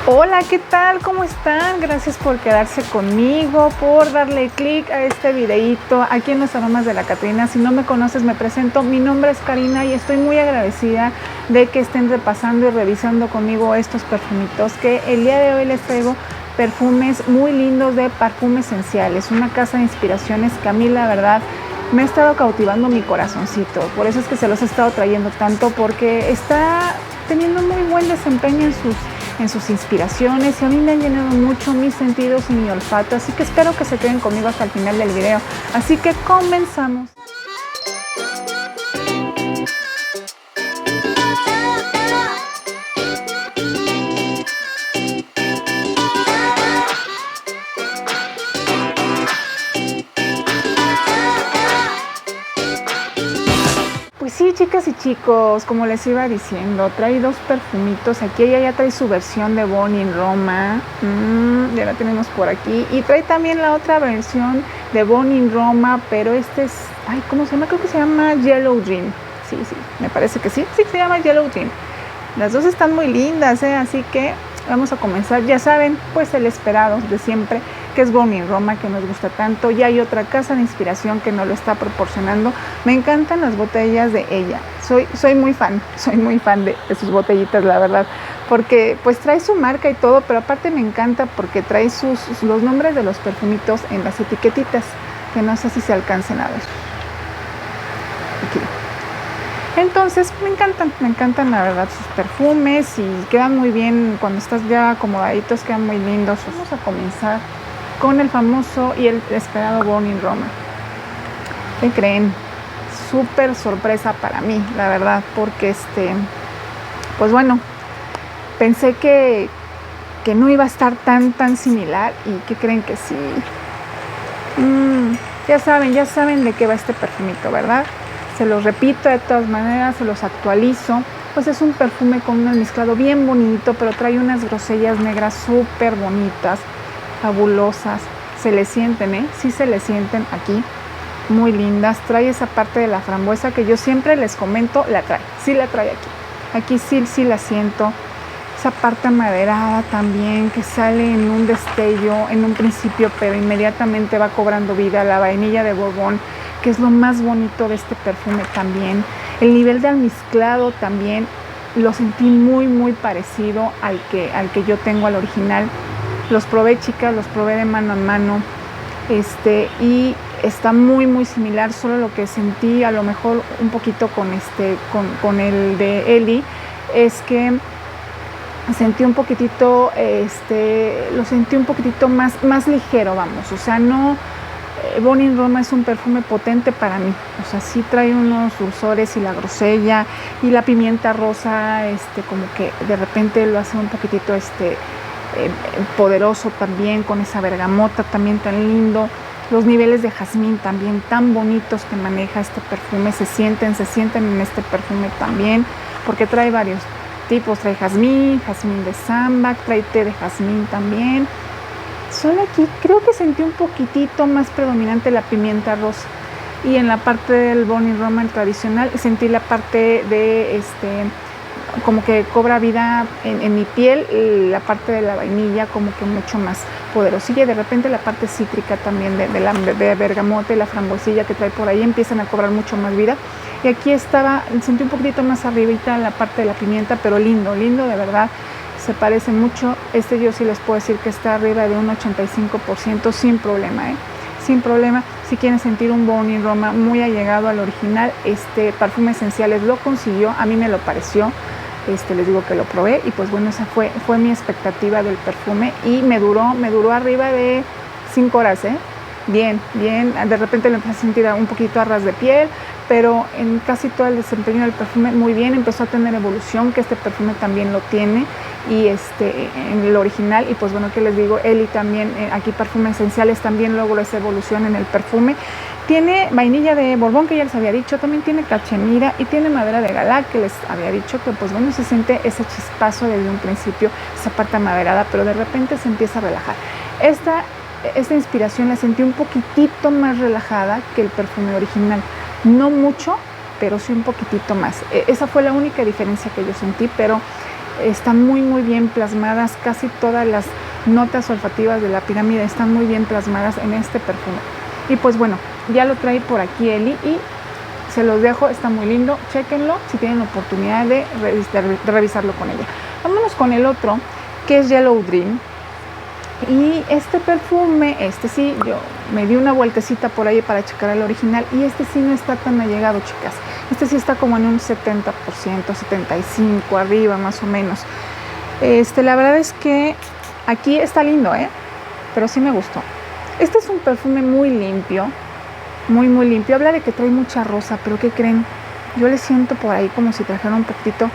Hola, ¿qué tal? ¿Cómo están? Gracias por quedarse conmigo, por darle clic a este videito aquí en Los Aromas de la Catrina. Si no me conoces, me presento. Mi nombre es Karina y estoy muy agradecida de que estén repasando y revisando conmigo estos perfumitos, que el día de hoy les traigo perfumes muy lindos de Parfum Esenciales, una casa de inspiraciones que a mí la verdad me ha estado cautivando mi corazoncito. Por eso es que se los he estado trayendo tanto, porque está teniendo muy buen desempeño en sus inspiraciones y a mí me han llenado mucho mis sentidos y mi olfato, así que espero que se queden conmigo hasta el final del video. Así que comenzamos. Pues sí, chicas y chicos, como les iba diciendo, trae dos perfumitos. Aquí ella ya trae su versión de Born in Roma, ya la tenemos por aquí, y trae también la otra versión de Born in Roma, pero este es, ay, ¿cómo se llama? Creo que se llama Yellow Dream. Sí, me parece que sí, se llama Yellow Dream. Las dos están muy lindas, así que vamos a comenzar. Ya saben, pues el esperado de siempre, que es Born in Roma, que nos gusta tanto. Ya hay otra casa de inspiración que nos lo está proporcionando. Me encantan las botellas de ella. Soy muy fan de sus botellitas, la verdad, porque pues trae su marca y todo, pero aparte me encanta porque trae los nombres de los perfumitos en las etiquetitas, que no sé si se alcancen a ver. Aquí. Entonces me encantan la verdad sus perfumes y quedan muy bien cuando estás ya acomodaditos, quedan muy lindos. Vamos a comenzar con el famoso y el esperado Born in Roma. ¿Qué creen? Súper sorpresa para mí, la verdad, porque pues bueno, pensé que no iba a estar tan similar, y ¿qué creen? Que sí. Ya saben de qué va este perfumito, ¿verdad? Se los repito de todas maneras, se los actualizo. Pues es un perfume con un almizclado bien bonito, pero trae unas grosellas negras súper bonitas, fabulosas. Se le sienten, sí se le sienten aquí, muy lindas. Trae esa parte de la frambuesa que yo siempre les comento, sí la trae aquí. Aquí sí la siento. Esa parte amaderada también, que sale en un destello en un principio, pero inmediatamente va cobrando vida. La vainilla de Borbón, que es lo más bonito de este perfume también. El nivel de almizclado también lo sentí muy parecido al que yo tengo, al original. Los probé, chicas, los probé de mano a mano, y está muy similar. Solo lo que sentí a lo mejor un poquito con el de Eli es que sentí un poquitito, lo sentí un poquitito más ligero, vamos. O sea, no, Born in Roma es un perfume potente para mí. O sea, sí trae unos dulzores y la grosella y la pimienta rosa, como que de repente lo hace un poquitito, poderoso también, con esa bergamota también tan lindo. Los niveles de jazmín también tan bonitos que maneja este perfume, se sienten en este perfume también, porque trae varios tipos. Trae jazmín de sambac, trae té de jazmín también. Solo aquí creo que sentí un poquitito más predominante la pimienta rosa, y en la parte del Born in Roma tradicional sentí la parte de como que cobra vida en mi piel, la parte de la vainilla como que mucho más poderosilla. De repente la parte cítrica también de bergamota y la frambuesilla que trae por ahí empiezan a cobrar mucho más vida. Y aquí sentí un poquitito más arribita la parte de la pimienta, pero lindo de verdad. Se parece mucho. Yo sí les puedo decir que está arriba de un 85% sin problema, sin problema. Si quieren sentir un Born in Roma muy allegado al original, Parfum Esenciales lo consiguió. A mí me lo pareció. Les digo que lo probé y pues bueno, esa fue mi expectativa del perfume, y me duró arriba de 5 horas, bien, de repente lo empecé a sentir un poquito a ras de piel, pero en casi todo el desempeño del perfume muy bien. Empezó a tener evolución, que este perfume también lo tiene, y en el original. Y pues bueno, que les digo, Eli también, aquí Parfum Esenciales también logró esa evolución en el perfume. Tiene vainilla de Borbón, que ya les había dicho, también tiene cachemira y tiene madera de Galac, que les había dicho que pues bueno, se siente ese chispazo desde un principio, esa parte amaderada, pero de repente se empieza a relajar. Esta inspiración la sentí un poquitito más relajada que el perfume original, no mucho, pero sí un poquitito más. Esa fue la única diferencia que yo sentí, pero están muy bien plasmadas, casi todas las notas olfativas de la pirámide están muy bien plasmadas en este perfume. Y pues bueno, ya lo trae por aquí Eli y se los dejo, está muy lindo, chéquenlo si tienen oportunidad de revisarlo con ella. Vámonos con el otro, que es Yellow Dream. Y este perfume, sí, yo me di una vueltecita por ahí para checar el original y este sí no está tan allegado, chicas. Este sí está como en un 70%, 75% arriba más o menos. La verdad es que aquí está lindo, pero sí me gustó. Este es un perfume muy limpio, muy limpio. Habla de que trae mucha rosa, pero ¿qué creen? Yo le siento por ahí como si trajera un poquito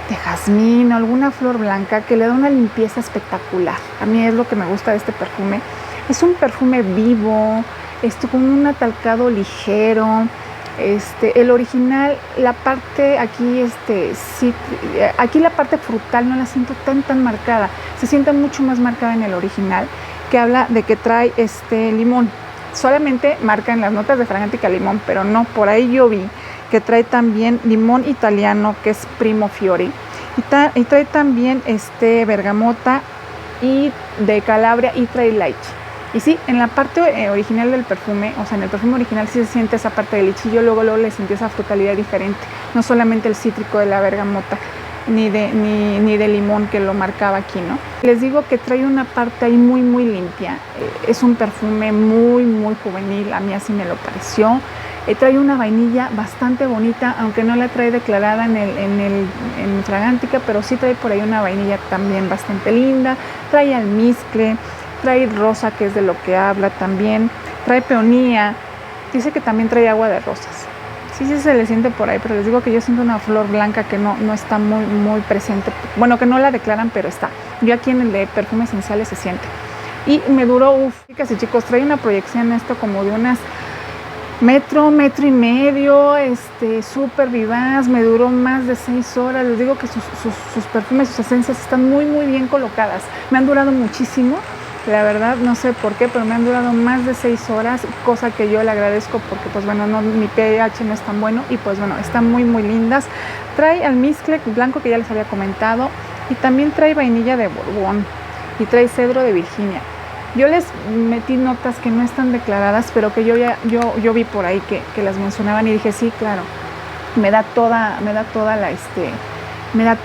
de jazmín o alguna flor blanca que le da una limpieza espectacular. A mí es lo que me gusta de este perfume. Es un perfume vivo, con un atalcado ligero. El original, la parte aquí, sí, aquí la parte frutal no la siento tan marcada. Se siente mucho más marcada en el original, que habla de que trae limón. Solamente marca en las notas de fragántica limón, pero no, por ahí yo vi que trae también limón italiano, que es Primo Fiori, y trae también bergamota y de Calabria y trae lychee. Y sí, en la parte original del perfume, o sea, en el perfume original sí se siente esa parte de lychee. Yo luego le sentí esa frutalidad diferente, no solamente el cítrico de la bergamota ni de limón que lo marcaba aquí, ¿no? Les digo que trae una parte ahí muy limpia. Es un perfume muy juvenil, a mí así me lo pareció. Trae una vainilla bastante bonita, aunque no la trae declarada en fragántica, pero sí trae por ahí una vainilla también bastante linda. Trae almizcle, trae rosa, que es de lo que habla también, trae peonía, dice que también trae agua de rosas. Sí se le siente por ahí, pero les digo que yo siento una flor blanca que no está muy presente, bueno, que no la declaran, pero está. Yo aquí en el de perfumes esenciales se siente. Y me duró, chicas y chicos, trae una proyección esto como de unas metro y medio, súper vivaz, me duró más de 6 horas. Les digo que sus perfumes, sus esencias están muy bien colocadas. Me han durado muchísimo, la verdad, no sé por qué, pero me han durado más de 6 horas, cosa que yo le agradezco porque, pues bueno, mi pH no es tan bueno y, pues bueno, están muy lindas. Trae almizcle blanco, que ya les había comentado, y también trae vainilla de Borbón y trae cedro de Virginia. Yo les metí notas que no están declaradas, pero que yo vi por ahí que las mencionaban y dije, sí, claro, me da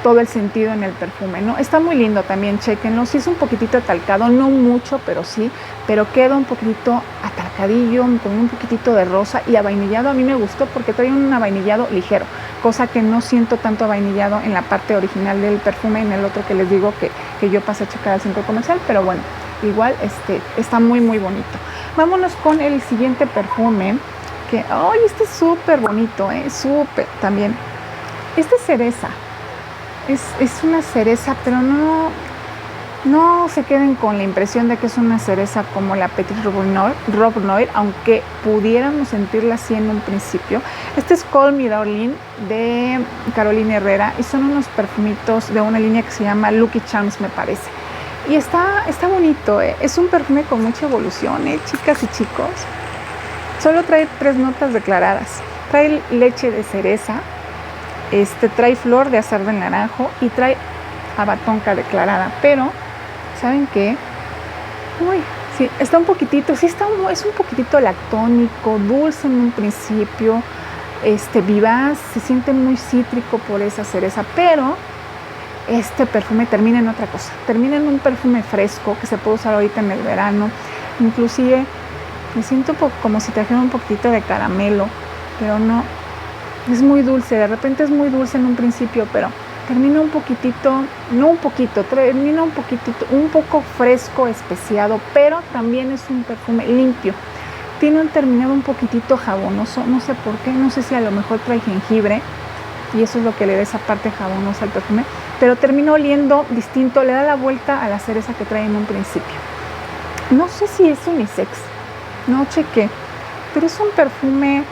todo el sentido en el perfume, ¿no? Está muy lindo también, chéquenlo. Sí es un poquitito atalcado, no mucho, pero sí, pero queda un poquitito atalcadillo, con un poquitito de rosa y avainillado. A mí me gustó porque trae un avainillado ligero, cosa que no siento tanto avainillado en la parte original del perfume, en el otro que les digo que yo pasé a checar al centro comercial, pero bueno, igual está muy bonito. Vámonos con el siguiente perfume, que, este es súper bonito, súper también. Este es cereza. Es una cereza, pero no se queden con la impresión de que es una cereza como la Petit Robe Noir, aunque pudiéramos sentirla así en un principio. Este es Call Me Darling de Carolina Herrera y son unos perfumitos de una línea que se llama Lucky Charms, me parece. Y está bonito, es un perfume con mucha evolución, chicas y chicos. Solo trae 3 notas declaradas. Trae leche de cereza, trae flor de azar de naranjo y trae abatonca declarada, pero ¿saben qué? Sí, está un poquitito, es un poquitito lactónico, dulce en un principio, vivaz, se siente muy cítrico por esa cereza, pero este perfume termina en otra cosa, termina en un perfume fresco que se puede usar ahorita en el verano. Inclusive me siento como si trajera un poquitito de caramelo, pero no. Es muy dulce, de repente es muy dulce en un principio, pero termina un poco fresco, especiado, pero también es un perfume limpio. Tiene un terminado un poquitito jabonoso, no sé por qué, no sé si a lo mejor trae jengibre y eso es lo que le da esa parte jabonosa al perfume, pero termina oliendo distinto, le da la vuelta a la cereza que trae en un principio. No sé si es unisex, no chequé, pero es un perfume.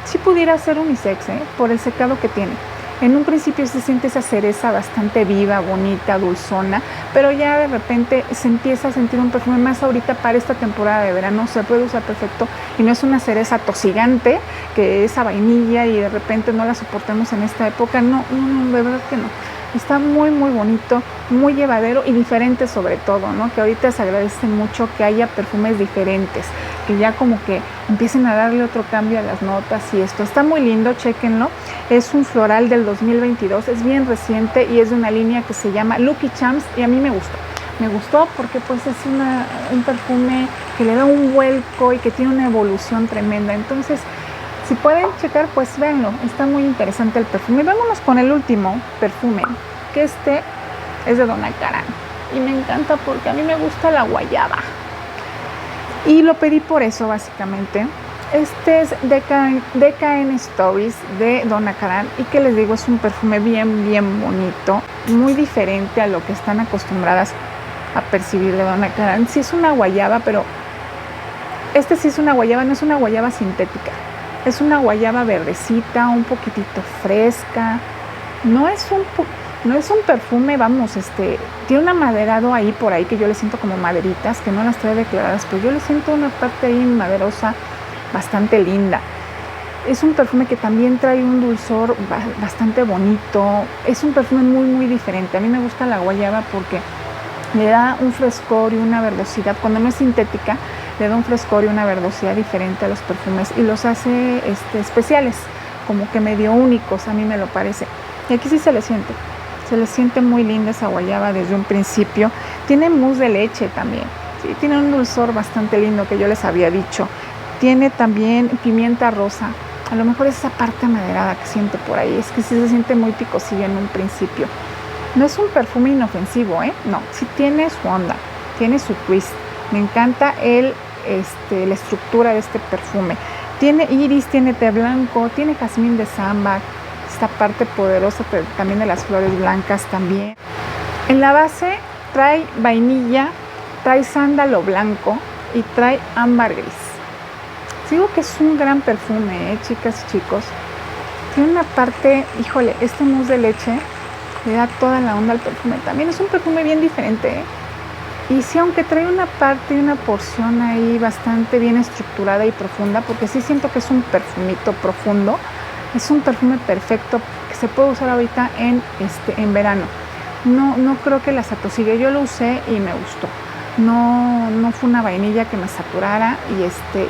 Sí pudiera ser unisex, por el secado que tiene. En un principio se siente esa cereza bastante viva, bonita, dulzona, pero ya de repente se empieza a sentir un perfume más ahorita para esta temporada de verano. Se puede usar perfecto y no es una cereza tosigante, que es a vainilla y de repente no la soportamos en esta época. No, de verdad que no. Está muy muy bonito, muy llevadero y diferente sobre todo, ¿no? Que ahorita se agradece mucho que haya perfumes diferentes, que ya como que empiecen a darle otro cambio a las notas y esto. Está muy lindo, chéquenlo. Es un floral del 2022, es bien reciente y es de una línea que se llama Lucky Charms y a mí me gustó. Me gustó porque pues es un perfume que le da un vuelco y que tiene una evolución tremenda. Entonces, si pueden checar, pues véanlo. Está muy interesante el perfume. Y vámonos con el último perfume, que este es de Donna Karan. Y me encanta porque a mí me gusta la guayaba. Y lo pedí por eso, básicamente. Este es DKN Stories de Donna Karan. Y que les digo, es un perfume bien bonito. Muy diferente a lo que están acostumbradas a percibir de Donna Karan. Sí es una guayaba, pero este sí es una guayaba, no es una guayaba sintética. Es una guayaba verdecita, un poquitito fresca. No es un perfume, vamos, tiene un amaderado ahí por ahí que yo le siento como maderitas, que no las trae declaradas, pero yo le siento una parte ahí maderosa bastante linda. Es un perfume que también trae un dulzor bastante bonito. Es un perfume muy diferente. A mí me gusta la guayaba porque le da un frescor y una verdosidad. Cuando no es sintética, le da un frescor y una verdosidad diferente a los perfumes y los hace especiales, como que medio únicos, a mí me lo parece. Y aquí sí se le siente muy linda esa guayaba desde un principio. Tiene mousse de leche también, ¿sí? Tiene un dulzor bastante lindo que yo les había dicho. Tiene también pimienta rosa. A lo mejor esa parte amaderada que siento por ahí, es que sí se siente muy picosilla en un principio. No es un perfume inofensivo, no, sí tiene su onda, tiene su twist. Me encanta la estructura de este perfume. Tiene iris, tiene té blanco, tiene jazmín de sambac, esta parte poderosa también de las flores blancas también. En la base trae vainilla, trae sándalo blanco y trae ámbar gris. Digo que es un gran perfume, chicas y chicos. Tiene una parte, híjole, este mousse de leche le da toda la onda al perfume. También es un perfume bien diferente, Y sí, aunque trae una parte y una porción ahí bastante bien estructurada y profunda, porque sí siento que es un perfumito profundo, es un perfume perfecto que se puede usar ahorita en verano. No creo que las atosigue. Yo lo usé y me gustó. No fue una vainilla que me saturara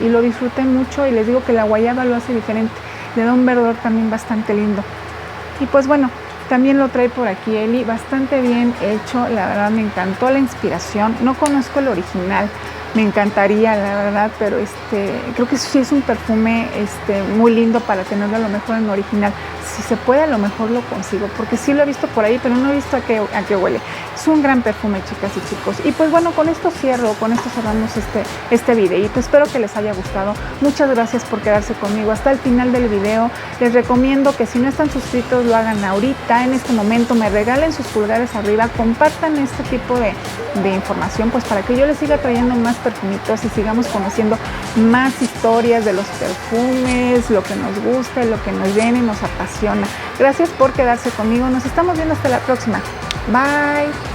y lo disfruté mucho, y les digo que la guayaba lo hace diferente, le da un verdor también bastante lindo. Y pues bueno, también lo trae por aquí Eli, bastante bien hecho, la verdad me encantó la inspiración. No conozco el original, me encantaría la verdad, pero creo que sí es un perfume muy lindo para tenerlo a lo mejor en original. Si se puede, a lo mejor lo consigo, porque sí lo he visto por ahí, pero no he visto a qué huele. Es un gran perfume, chicas y chicos. Y pues bueno, con esto cerramos este videito. Espero que les haya gustado. Muchas gracias por quedarse conmigo hasta el final del video. Les recomiendo que si no están suscritos, lo hagan ahorita, en este momento. Me regalen sus pulgares arriba, compartan este tipo de información, pues para que yo les siga trayendo más perfumitos y sigamos conociendo más historias de los perfumes, lo que nos gusta, lo que nos llena y nos apasiona. Gracias por quedarse conmigo. Nos estamos viendo hasta la próxima. Bye.